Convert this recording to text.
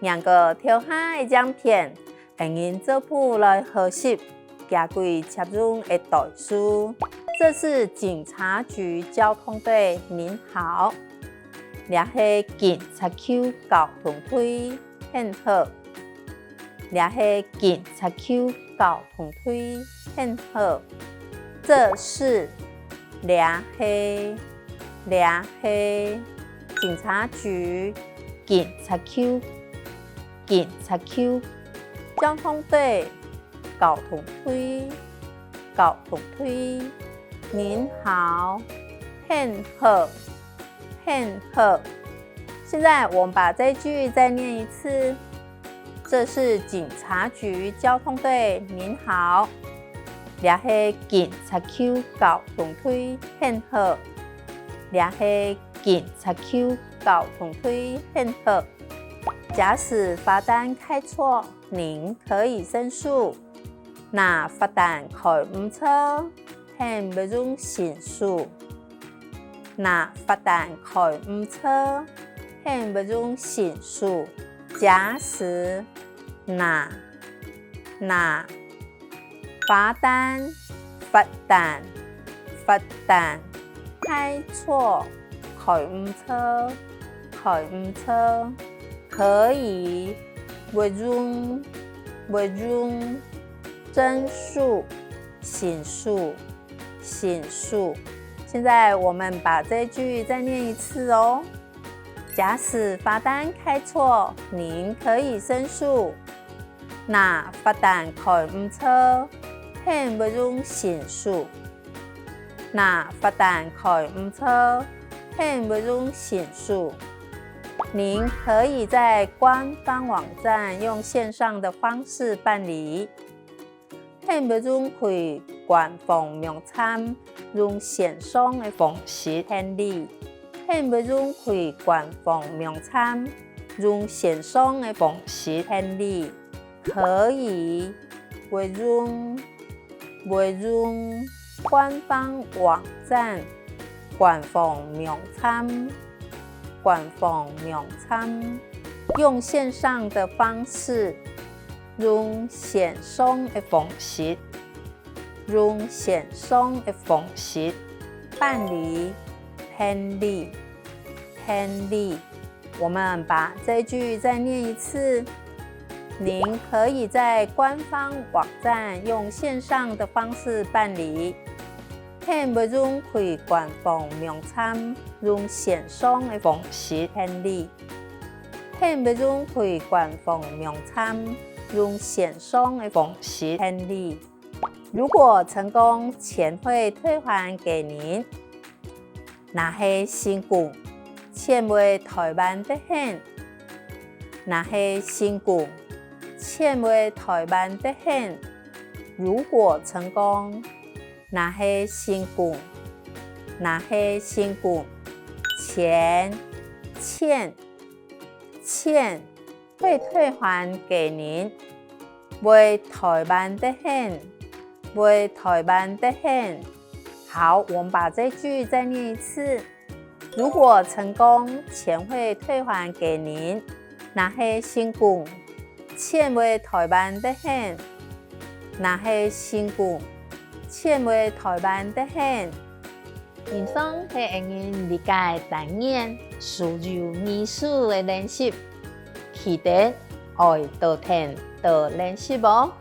2个跳下的奖片，会用做谱来学习家规切入的代数。这是警察局交通队，您好。这是警察局交通队，很好。这是警察局交通队，很好。这是警察局交通队交通队，您好，很好。现在我们把这句再念一次。这是警察局交通队，您好。这是警察局交通队，很好。这是警察局交通队，很好。假使罚单开错，您可以申诉。那罚单开唔错，很不用申诉。那罚单开唔错，很不用申诉。假使那罚单开错，开唔错，可以不用申诉，申诉。现在我们把这句再念一次哦。假使罚单开错，您可以申诉。那罚单开唔错，很不用申诉。那罚单开唔错，很不用申诉。您可以在官方网站用线上的方式办理。很不用开官方名称，用线上的方式办理。很不用开官方名称，用线上的方式办理。可以不用官方网站、官方名称，用线上的方式，用线上的方式办理。我们把这句再念一次。您可以在官方网站用线上的方式办理。很不用开官方名称，用线上的方式办理。很不用开官方名称，用线上的方式办理。如果成功，钱会退还给您。若是成功，钱会台湾得很。若是成功，钱会台湾得很。如果成功，若是成功，钱会退还给您。会台湾得很。好，我们把这句再念一次。如果成功，钱会退还给您。若是成功，钱会台湾得很。若是成功，钱会台湾得很。以上是英语理解单元输入语数的练习，期待爱多听多练习哦。